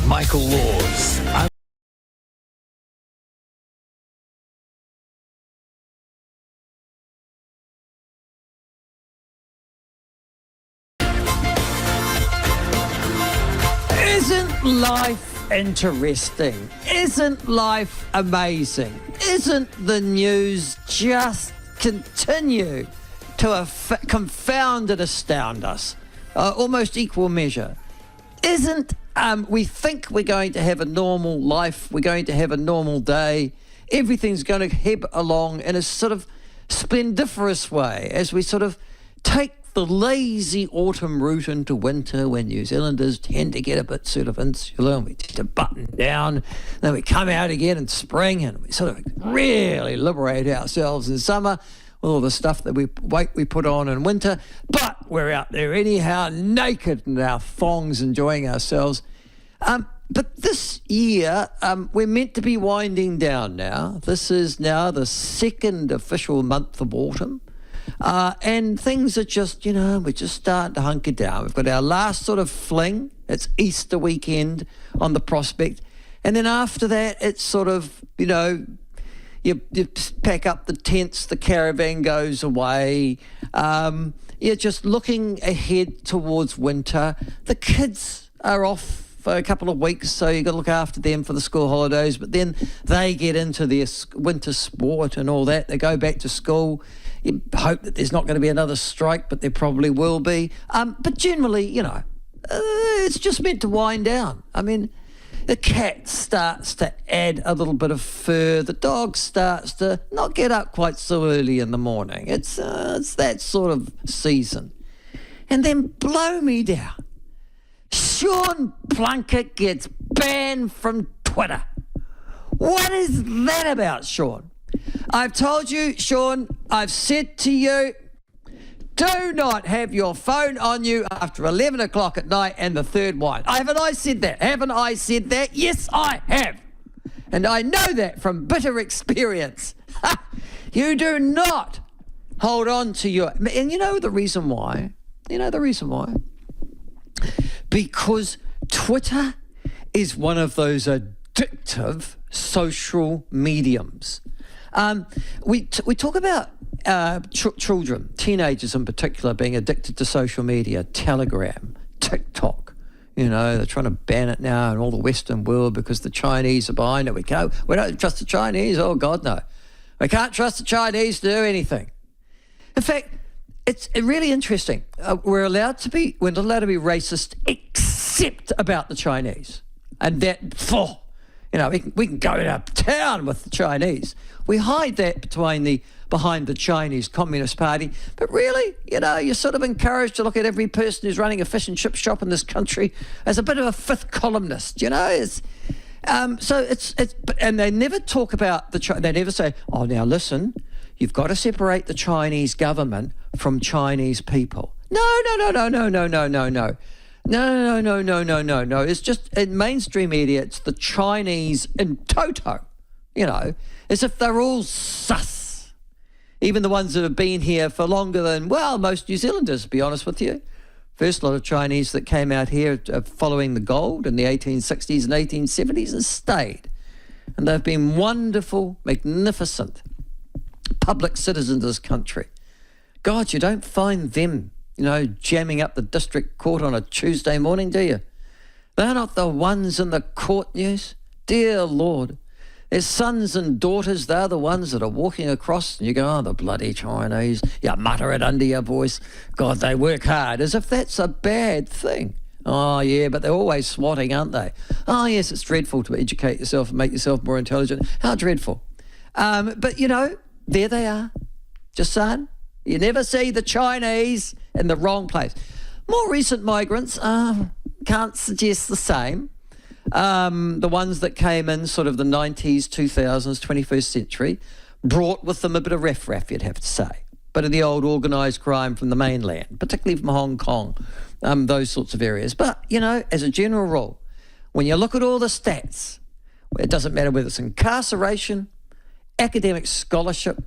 Michael Laws. Isn't life interesting? Isn't life amazing? Isn't the news just continue to confound and astound us? Almost equal measure. Isn't we think we're going to have a normal life, we're going to have a normal day, everything's going to head along in a sort of splendiferous way as we sort of take the lazy autumn route into winter, when New Zealanders tend to get a bit sort of insular and we tend to button down. Then we come out again in spring and we sort of really liberate ourselves in summer with all the stuff that we put on in winter. But we're out there anyhow, naked in our thongs, enjoying ourselves. But this year, we're meant to be winding down now. This is now the second official month of autumn. And things are just, we're just starting to hunker down. We've got our last sort of fling. It's Easter weekend on the prospect. And then after that, it's sort of, you pack up the tents, the caravan goes away. You're just looking ahead towards winter. The kids are off for a couple of weeks, so you've got to look after them for the school holidays. But then they get into their winter sport and all that. They go back to school. You hope that there's not going to be another strike, but there probably will be. But generally, it's just meant to wind down. I mean, the cat starts to add a little bit of fur. The dog starts to not get up quite so early in the morning. It's that sort of season. And then blow me down. Sean Plunket gets banned from Twitter. What is that about, Sean? I've told you, Sean, I've said to you, do not have your phone on you after 11 o'clock at night and the third wine. Haven't I said that? Haven't I said that? Yes, I have. And I know that from bitter experience. You do not hold on to your... And you know the reason why? Because Twitter is one of those addictive social mediums. We talk about children, teenagers in particular, being addicted to social media, Telegram, TikTok. They're trying to ban it now in all the Western world because the Chinese are behind it. We don't trust the Chinese. Oh, God, no. We can't trust the Chinese to do anything. In fact, it's really interesting. We're not allowed to be racist except about the Chinese. And that, we can go to town with the Chinese. We hide that behind the Chinese Communist Party. But really, you're sort of encouraged to look at every person who's running a fish and chip shop in this country as a bit of a fifth columnist. And they never talk about they never say, oh, now listen, you've got to separate the Chinese government from Chinese people. No. No. It's just in mainstream media, it's the Chinese in toto, as if they're all sus. Even the ones that have been here for longer than, most New Zealanders, to be honest with you. First lot of Chinese that came out here following the gold in the 1860s and 1870s and stayed. And they've been wonderful, magnificent public citizens of this country. God, you don't find them jamming up the district court on a Tuesday morning, do you? They're not the ones in the court news. Dear Lord. Their sons and daughters, they're the ones that are walking across and you go, oh, the bloody Chinese. You mutter it under your voice. God, they work hard, as if that's a bad thing. Oh, yeah, but they're always swatting, aren't they? Oh, yes, it's dreadful to educate yourself and make yourself more intelligent. How dreadful. But, there they are. Just saying. You never see the Chinese in the wrong place. More recent migrants, can't suggest the same. The ones that came in sort of the 90s, 2000s, 21st century, brought with them a bit of riff-raff, you'd have to say. Bit of the old organised crime from the mainland, particularly from Hong Kong, those sorts of areas. But, as a general rule, when you look at all the stats, it doesn't matter whether it's incarceration, academic scholarship,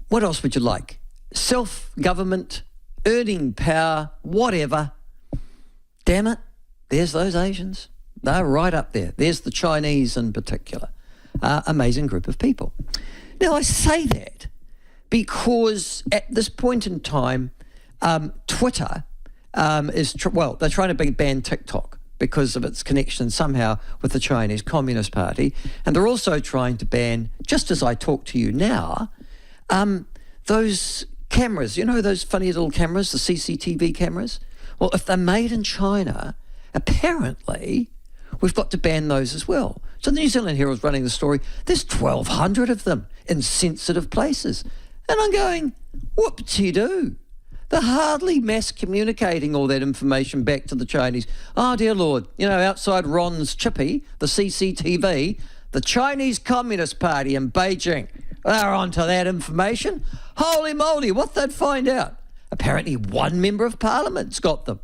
what else would you like? Self-government, earning power, whatever. Damn it, there's those Asians. They're right up there. There's the Chinese in particular. Amazing group of people. Now, I say that because at this point in time, Twitter they're trying to ban TikTok because of its connection somehow with the Chinese Communist Party. And they're also trying to ban, just as I talk to you now, those cameras, those funny little cameras, the CCTV cameras? Well, if they're made in China, apparently we've got to ban those as well. So the New Zealand Herald's running the story. There's 1,200 of them in sensitive places. And I'm going, whoop-de-doo. They're hardly mass communicating all that information back to the Chinese. Oh, dear Lord, outside Ron's chippy, the CCTV, the Chinese Communist Party in Beijing, they're onto that information. Holy moly, what they'd find out. Apparently one member of Parliament's got them.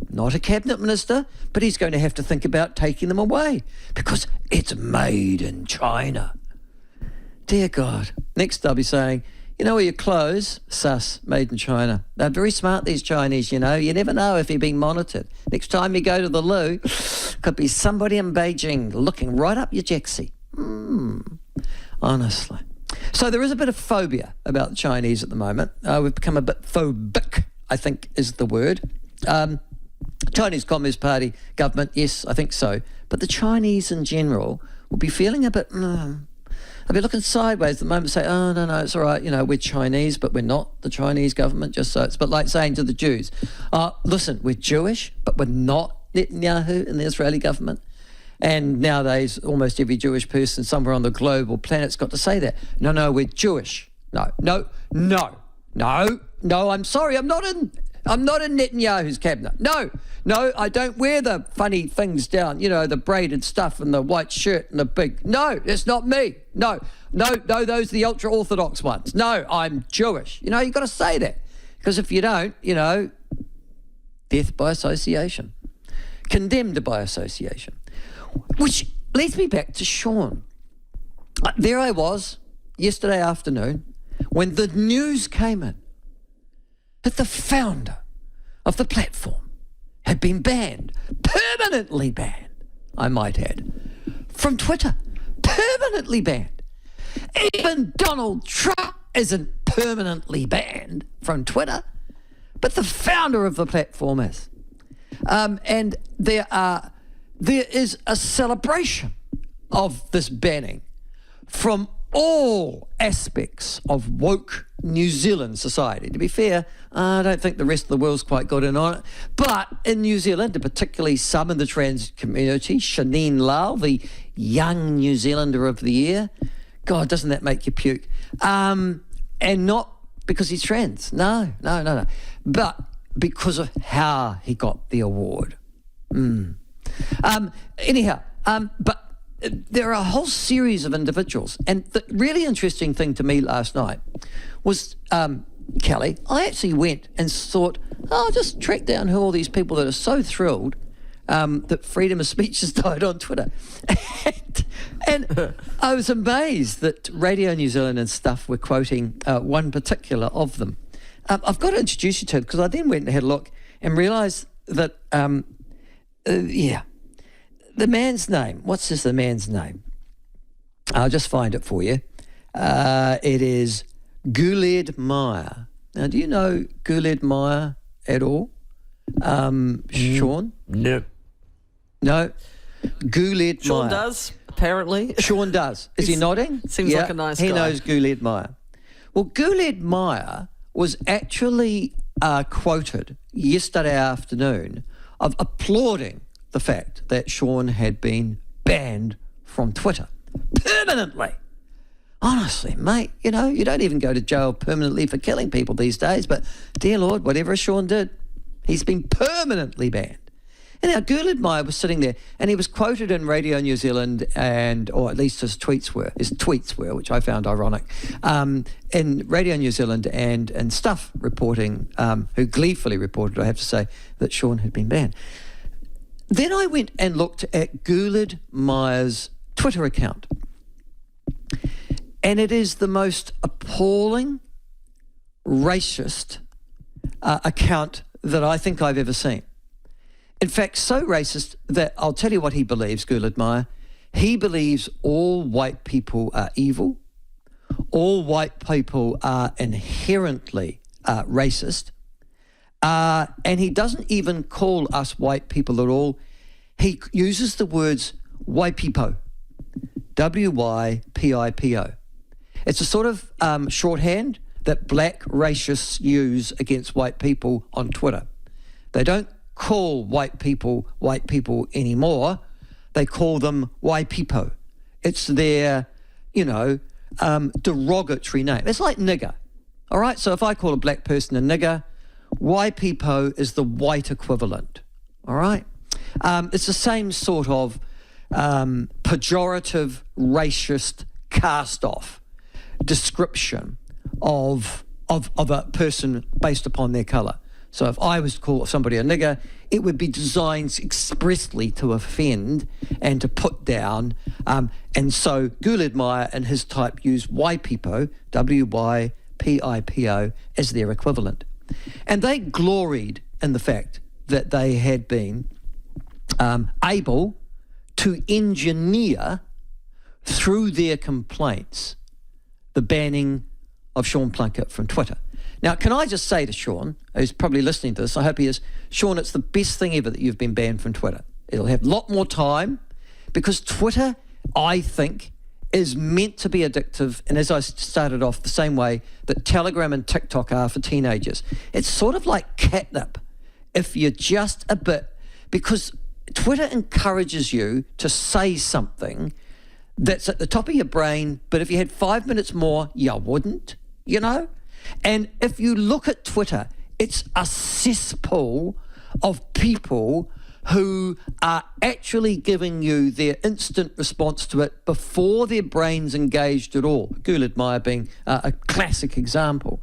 Not a cabinet minister, but he's going to have to think about taking them away because it's made in China. Dear God. Next I'll be saying, where your clothes, sus, made in China. They're very smart, these Chinese, You never know if you're being monitored. Next time you go to the loo, could be somebody in Beijing looking right up your jacksie. Honestly. So there is a bit of phobia about the Chinese at the moment. We've become a bit phobic, I think is the word. Chinese Communist Party government, yes, I think so. But the Chinese in general will be feeling a bit, I'll be looking sideways at the moment, say, oh, no, it's all right, we're Chinese, but we're not the Chinese government, just so it's a bit like saying to the Jews, listen, we're Jewish, but we're not Netanyahu in the Israeli government. And nowadays, almost every Jewish person somewhere on the global planet's got to say that. No, we're Jewish. No, I'm sorry, I'm not in Netanyahu's cabinet. No, I don't wear the funny things down, the braided stuff and the white shirt and the big... No, it's not me. No, those are the ultra-Orthodox ones. No, I'm Jewish. You've got to say that. Because if you don't, death by association. Condemned by association. Which leads me back to Sean. There I was yesterday afternoon when the news came in that the founder of the platform had been banned, permanently banned, I might add, from Twitter. Permanently banned. Even Donald Trump isn't permanently banned from Twitter, but the founder of the platform is. And there is a celebration of this banning from all aspects of woke New Zealand society. To be fair, I don't think the rest of the world's quite got in on it. But in New Zealand, and particularly some in the trans community, Shanine Lau, the young New Zealander of the year, God, doesn't that make you puke? And not because he's trans. No. But because of how he got the award. But there are a whole series of individuals. And the really interesting thing to me last night was, Kelly, I actually went and thought, I'll just track down who all these people that are so thrilled that freedom of speech has died on Twitter. and I was amazed that Radio New Zealand and stuff were quoting one particular of them. I've got to introduce you to it because I then went and had a look and realised that, the man's name. What's the man's name? I'll just find it for you. It is Guled Meyer. Now, do you know Guled Meyer at all? Sean? No. No? Guled Meyer. Sean does, apparently. Sean does. Is he nodding? Seems like a nice guy. He knows Guled Meyer. Well, Guled Meyer was actually quoted yesterday afternoon of applauding the fact that Sean had been banned from Twitter permanently. Honestly, mate, you don't even go to jail permanently for killing people these days, but dear Lord, whatever Sean did, he's been permanently banned. And now Guled Meyer was sitting there and he was quoted in Radio New Zealand or at least his tweets were, which I found ironic, in Radio New Zealand and Stuff reporting, who gleefully reported, I have to say, that Sean had been banned. Then I went and looked at Guled Meyer's Twitter account. And it is the most appalling, racist account that I think I've ever seen. In fact, so racist that I'll tell you what he believes, Guled Meyer. He believes all white people are evil. All white people are inherently racist. And he doesn't even call us white people at all. He uses the words Waipipo, W-Y-P-I-P-O. It's a sort of shorthand that black racists use against white people on Twitter. They don't call white people anymore. They call them Waipipo. It's their, derogatory name. It's like nigger, all right? So if I call a black person a nigger, Waipipo is the white equivalent, all right? It's the same sort of pejorative, racist, cast-off description of a person based upon their colour. So if I was to call somebody a nigger, it would be designed expressly to offend and to put down. And so Guled Meyer and his type use Waipipo, W-Y-P-I-P-O, as their equivalent. And they gloried in the fact that they had been able to engineer through their complaints the banning of Sean Plunket from Twitter. Now, can I just say to Sean, who's probably listening to this, I hope he is, Sean, it's the best thing ever that you've been banned from Twitter. It'll have a lot more time because Twitter, I think, is meant to be addictive, and as I started off, the same way that Telegram and TikTok are for teenagers. It's sort of like catnip if you're just a bit, because Twitter encourages you to say something that's at the top of your brain, but if you had 5 minutes more, you wouldn't, And if you look at Twitter, it's a cesspool of people who are actually giving you their instant response to it before their brain's engaged at all. Guled Meyer being a classic example.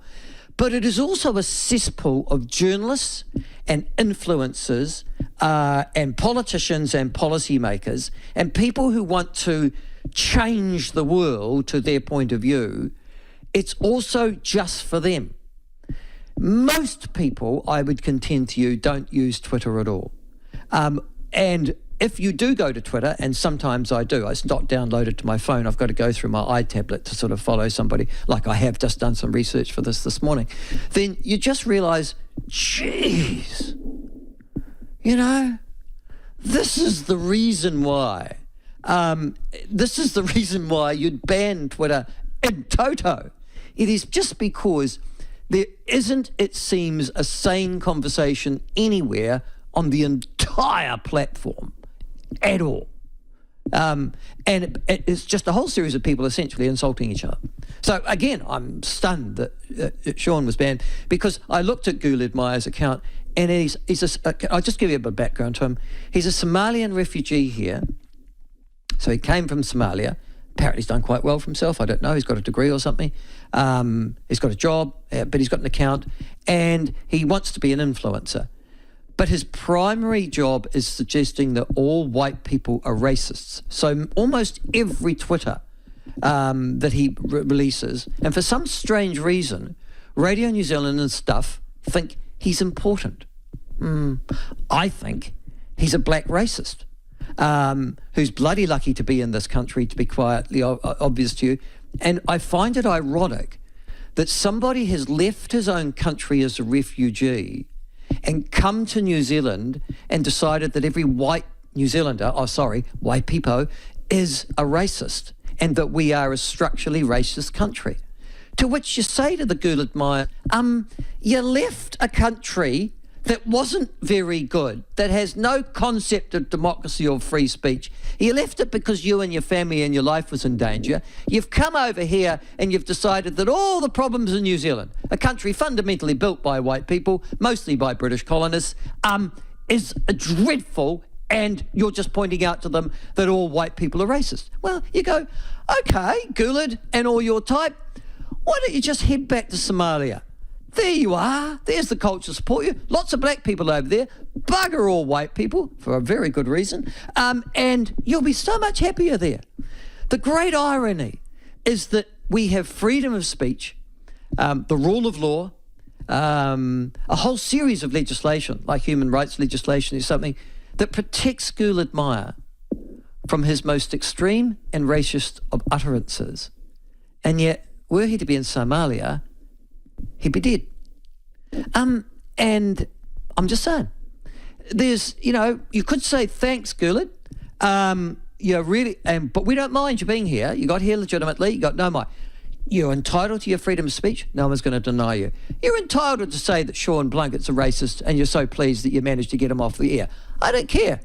But it is also a cesspool of journalists and influencers and politicians and policymakers and people who want to change the world to their point of view. It's also just for them. Most people, I would contend to you, don't use Twitter at all. And if you do go to Twitter, and sometimes I do, it's not downloaded to my phone, I've got to go through my iTablet to sort of follow somebody, like I have just done some research for this morning, then you just realise, geez, this is the reason why. This is the reason why you'd ban Twitter in toto. It is just because there isn't, it seems, a sane conversation anywhere on the entire platform at all. And it's just a whole series of people essentially insulting each other. So again, I'm stunned that Sean was banned, because I looked at Guled Meyer's account, and I'll just give you a bit of background to him. He's a Somalian refugee here. So he came from Somalia. Apparently he's done quite well for himself. I don't know. He's got a degree or something. He's got a job, but he's got an account, and he wants to be an influencer. But his primary job is suggesting that all white people are racists. So almost every Twitter that he releases, and for some strange reason, Radio New Zealand and stuff think he's important. I think he's a black racist who's bloody lucky to be in this country, to be quietly obvious to you. And I find it ironic that somebody has left his own country as a refugee and come to New Zealand and decided that every white New Zealander, white people, is a racist, and that we are a structurally racist country. To which you say to the Guled Meyer, you left a country that wasn't very good, that has no concept of democracy or free speech. You left it because you and your family and your life was in danger. You've come over here and you've decided that all the problems in New Zealand, a country fundamentally built by white people, mostly by British colonists, is dreadful, and you're just pointing out to them that all white people are racist. Well, you go, okay, Guled and all your type, why don't you just head back to Somalia? There you are. There's the culture to support you. Lots of black people over there. Bugger all white people, for a very good reason. And you'll be so much happier there. The great irony is that we have freedom of speech, the rule of law, a whole series of legislation, like human rights legislation, is something that protects Guled Meyer from his most extreme and racist of utterances. And yet, were he to be in Somalia, he'd be dead. And I'm just saying, there's, you could say, thanks, Guled. Really, but we don't mind you being here. You got here legitimately. You got no mind. You're entitled to your freedom of speech. No one's going to deny you. You're entitled to say that Sean Plunket's a racist and you're so pleased that you managed to get him off the air. I don't care.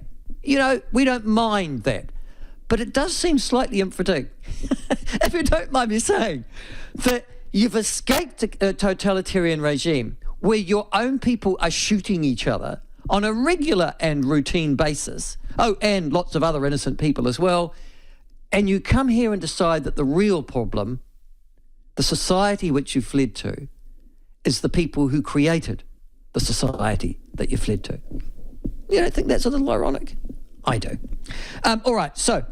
We don't mind that. But it does seem slightly infradig, if you don't mind me saying, that you've escaped a totalitarian regime where your own people are shooting each other on a regular and routine basis. Oh, and lots of other innocent people as well. And you come here and decide that the real problem, the society which you fled to, is the people who created the society that you fled to. You don't think that's a little ironic? I do. All right, so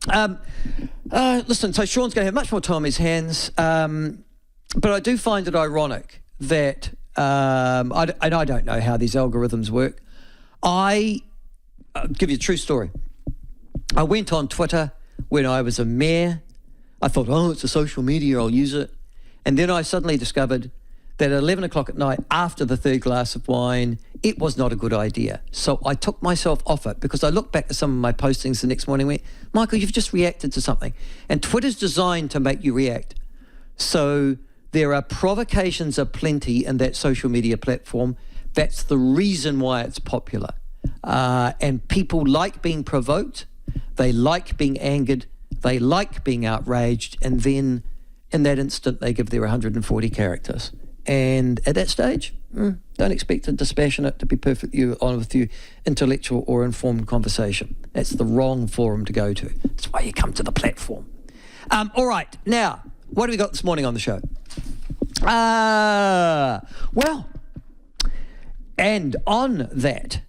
listen, so Sean's going to have much more time on his hands, but I do find it ironic that, and I don't know how these algorithms work. I'll give you a true story. I went on Twitter when I was a mayor. I thought, it's a social media, I'll use it. And then I suddenly discovered that at 11 o'clock at night, after the third glass of wine, it was not a good idea. So I took myself off it because I looked back at some of my postings the next morning and went, Michael, you've just reacted to something. And Twitter's designed to make you react. So there are provocations aplenty in that social media platform. That's the reason why it's popular. And people like being provoked. They like being angered. They like being outraged. And then in that instant, they give their 140 characters. And at that stage, don't expect a dispassionate, to be perfectly honest with you, intellectual or informed conversation. That's the wrong forum to go to. That's why you come to the platform. All right, now, what have we got this morning on the show? Well, and on that,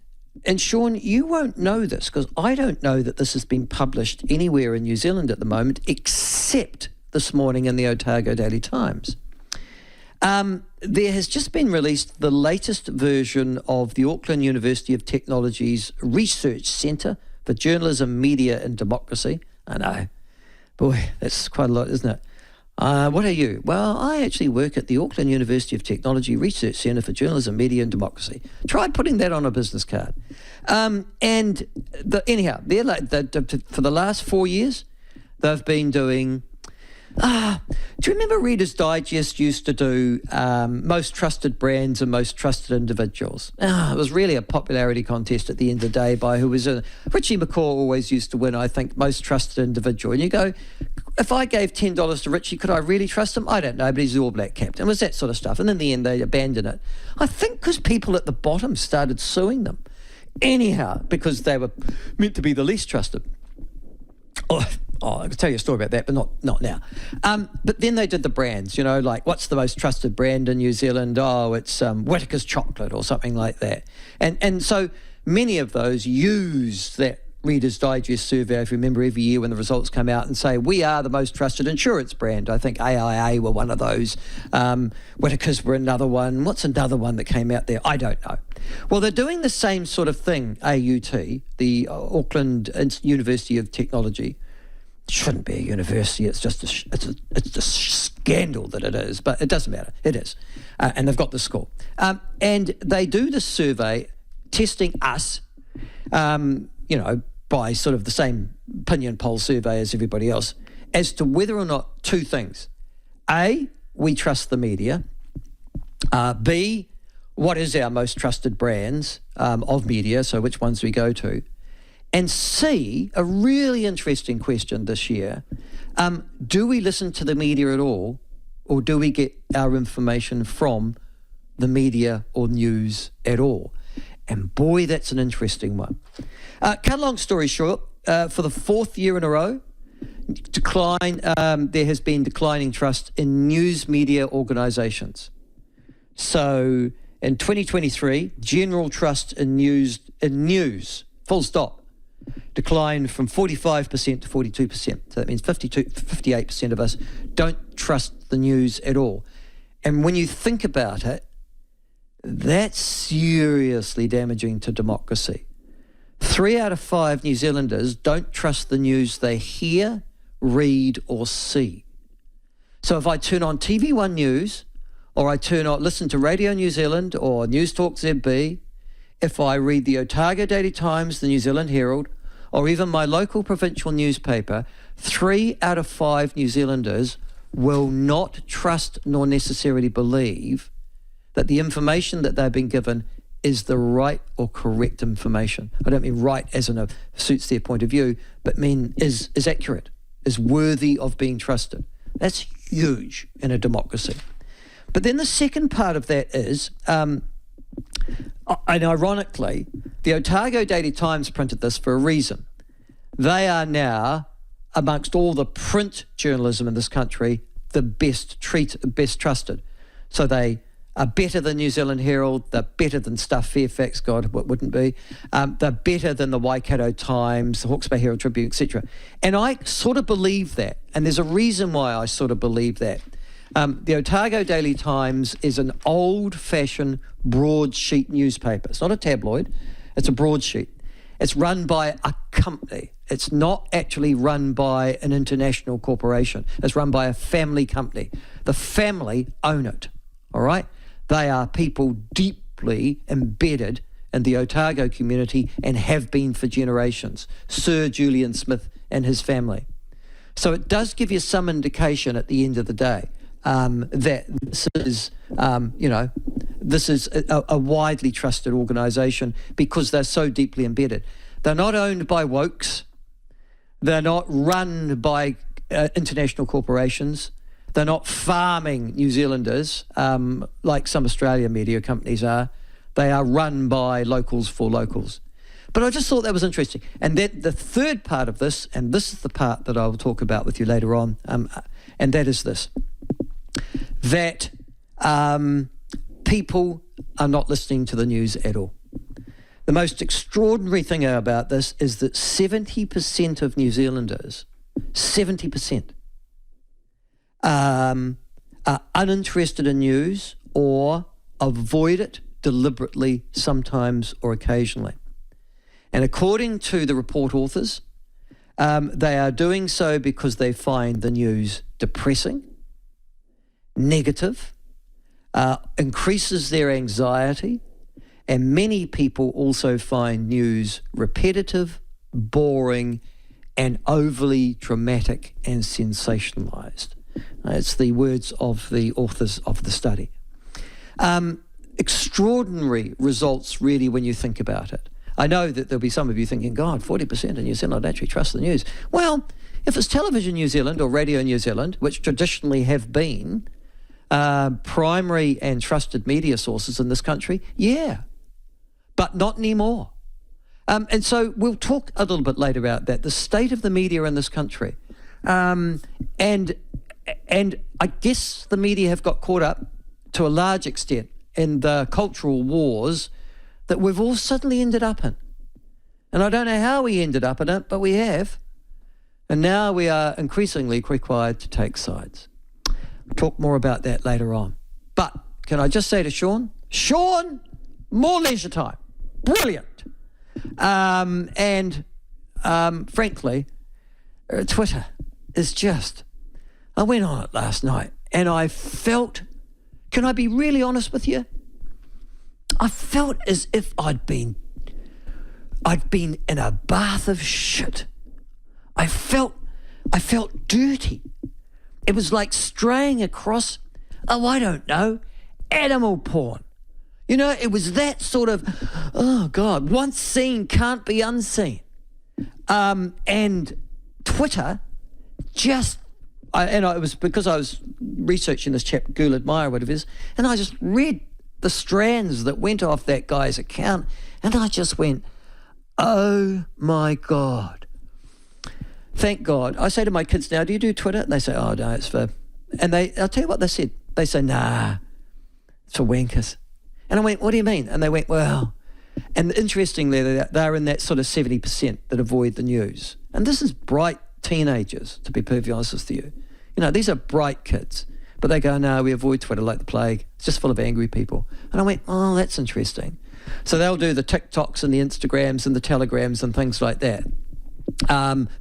and Sean, you won't know this because I don't know that this has been published anywhere in New Zealand at the moment, except this morning in the Otago Daily Times. There has just been released the latest version of the Auckland University of Technology's Research Centre for Journalism, Media and Democracy. I know. Boy, that's quite a lot, isn't it? What are you? Well, I actually work at the Auckland University of Technology Research Centre for Journalism, Media and Democracy. Try putting that on a business card. Anyhow, for the last 4 years, they've been doing... do you remember Reader's Digest used to do most trusted brands and most trusted individuals? It was really a popularity contest at the end of the day by who was in. Richie McCaw always used to win, I think, most trusted individual. And you go, if I gave $10 to Richie, could I really trust him? I don't know, but he's the All Black captain. It was that sort of stuff. And in the end, they abandoned it. I think because people at the bottom started suing them. Anyhow, because they were meant to be the least trusted. I could tell you a story about that, but not now. But then they did the brands, like what's the most trusted brand in New Zealand? Oh, it's Whittaker's Chocolate or something like that. And so many of those use that Reader's Digest survey, if you remember, every year when the results come out and say, we are the most trusted insurance brand. I think AIA were one of those. Whittaker's were another one. What's another one that came out there? I don't know. Well, they're doing the same sort of thing, AUT, the Auckland University of Technology. It shouldn't be a university. It's just it's a scandal that it is, but it doesn't matter. It is, and they've got the score. And they do this survey, testing us, by sort of the same opinion poll survey as everybody else, as to whether or not two things: A, we trust the media. B, what is our most trusted brands of media? So which ones do we go to? And C, a really interesting question this year, do we listen to the media at all, or do we get our information from the media or news at all? And boy, that's an interesting one. Cut a long story short, for the fourth year in a row, there has been declining trust in news media organisations. So in 2023, general trust in news, full stop, declined from 45% to 42%. So that means 58% of us don't trust the news at all. And when you think about it, That's seriously damaging to democracy. 3 out of 5 New Zealanders don't trust the news they hear, read or see. So if I turn on TV1 News, or I listen to Radio New Zealand or News Talk ZB, if I read the Otago Daily Times, the New Zealand Herald, or even my local provincial newspaper, 3 out of 5 New Zealanders will not trust nor necessarily believe that the information that they've been given is the right or correct information. I don't mean right as in suits their point of view, but mean is accurate, is worthy of being trusted. That's huge in a democracy. But then the second part of that is, and ironically, the Otago Daily Times printed this for a reason. They are now, amongst all the print journalism in this country, the best trusted. So they are better than New Zealand Herald, they're better than Stuff Fairfax, God, what wouldn't be? They're better than the Waikato Times, the Hawke's Bay Herald Tribune, etc. And I sort of believe that, and there's a reason why I sort of believe that. The Otago Daily Times is an old-fashioned broadsheet newspaper. It's not a tabloid, it's a broadsheet. It's run by a company. It's not actually run by an international corporation. It's run by a family company. The family own it, all right? They are people deeply embedded in the Otago community and have been for generations. Sir Julian Smith and his family. So it does give you some indication at the end of the day that this is, this is a widely trusted organisation because they're so deeply embedded. They're not owned by wokes. They're not run by international corporations. They're not farming New Zealanders like some Australian media companies are. They are run by locals for locals. But I just thought that was interesting. And then the third part of this, and this is the part that I will talk about with you later on, and that is this. That people are not listening to the news at all. The most extraordinary thing about this is that 70% of New Zealanders, 70%, are uninterested in news or avoid it deliberately, sometimes or occasionally. And according to the report authors, they are doing so because they find the news depressing, negative, increases their anxiety, and many people also find news repetitive, boring, and overly dramatic and sensationalised. It's the words of the authors of the study. Extraordinary results, really, when you think about it. I know that there'll be some of you thinking, God, 40% of New Zealand actually trust the news. Well, if it's Television New Zealand or Radio New Zealand, which traditionally have been primary and trusted media sources in this country, yeah, but not anymore. And so we'll talk a little bit later about that, the state of the media in this country. And I guess the media have got caught up to a large extent in the cultural wars that we've all suddenly ended up in. And I don't know how we ended up in it, but we have. And now we are increasingly required to take sides. We'll talk more about that later on. But can I just say to Sean, more leisure time. Brilliant. Frankly, Twitter is just, I went on it last night and I felt, can I be really honest with you? I felt as if I'd been in a bath of shit. I felt dirty. It was like straying across, I don't know, animal porn. You know, it was that sort of, oh God, once seen can't be unseen. And Twitter just, it was because I was researching this chap, Guled Meyer, whatever it is, and I just read the strands that went off that guy's account, and I just went, oh my God. Thank God. I say to my kids now, do you do Twitter? And they say, oh no, it's for, and I'll tell you what they said. They say, nah, it's for wankers. And I went, what do you mean? And they went, well, and interestingly, they're in that sort of 70% that avoid the news. And this is bright teenagers, to be perfectly honest with you. You know, these are bright kids. But they go, no, we avoid Twitter like the plague. It's just full of angry people. And I went, oh, that's interesting. So they'll do the TikToks and the Instagrams and the Telegrams and things like that.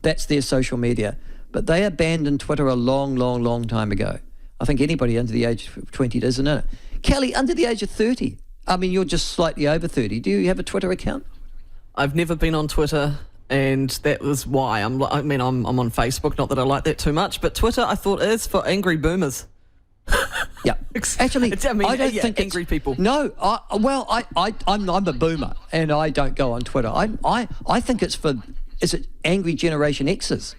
That's their social media. But they abandoned Twitter a long, long, long time ago. I think anybody under the age of 20 doesn't know it. Kelly, under the age of 30, I mean, you're just slightly over 30. Do you have a Twitter account? I've never been on Twitter, and that was why. I'm on Facebook, not that I like that too much, but Twitter I thought is for angry boomers. Yeah, actually, I don't think it's angry people. No, I'm a boomer, and I don't go on Twitter. I think it's for, is it angry Generation X's?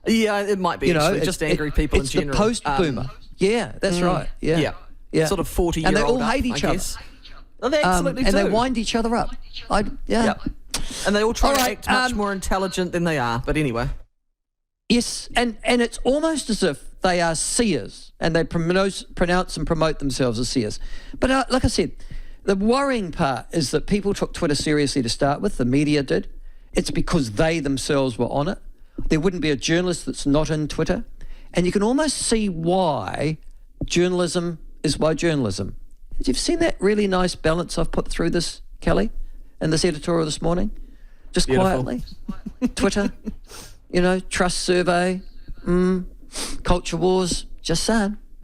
Yeah, it might be. Just angry people in general. It's the post-boomer. Yeah, that's right. Yeah. Sort of 40-year-old. And they all hate each other. Oh, they absolutely do. And they wind each other up. Yep. And they all try to act much more intelligent than they are. But anyway. Yes, and it's almost as if they are seers, and they pronounce and promote themselves as seers. But like I said, the worrying part is that people took Twitter seriously to start with. The media did. It's because they themselves were on it. There wouldn't be a journalist that's not in Twitter. And you can almost see why journalism is why journalism. Have you seen that really nice balance I've put through this, Kelly, in this editorial this morning? Just Beautiful. Quietly. Twitter, trust survey, culture wars, just saying.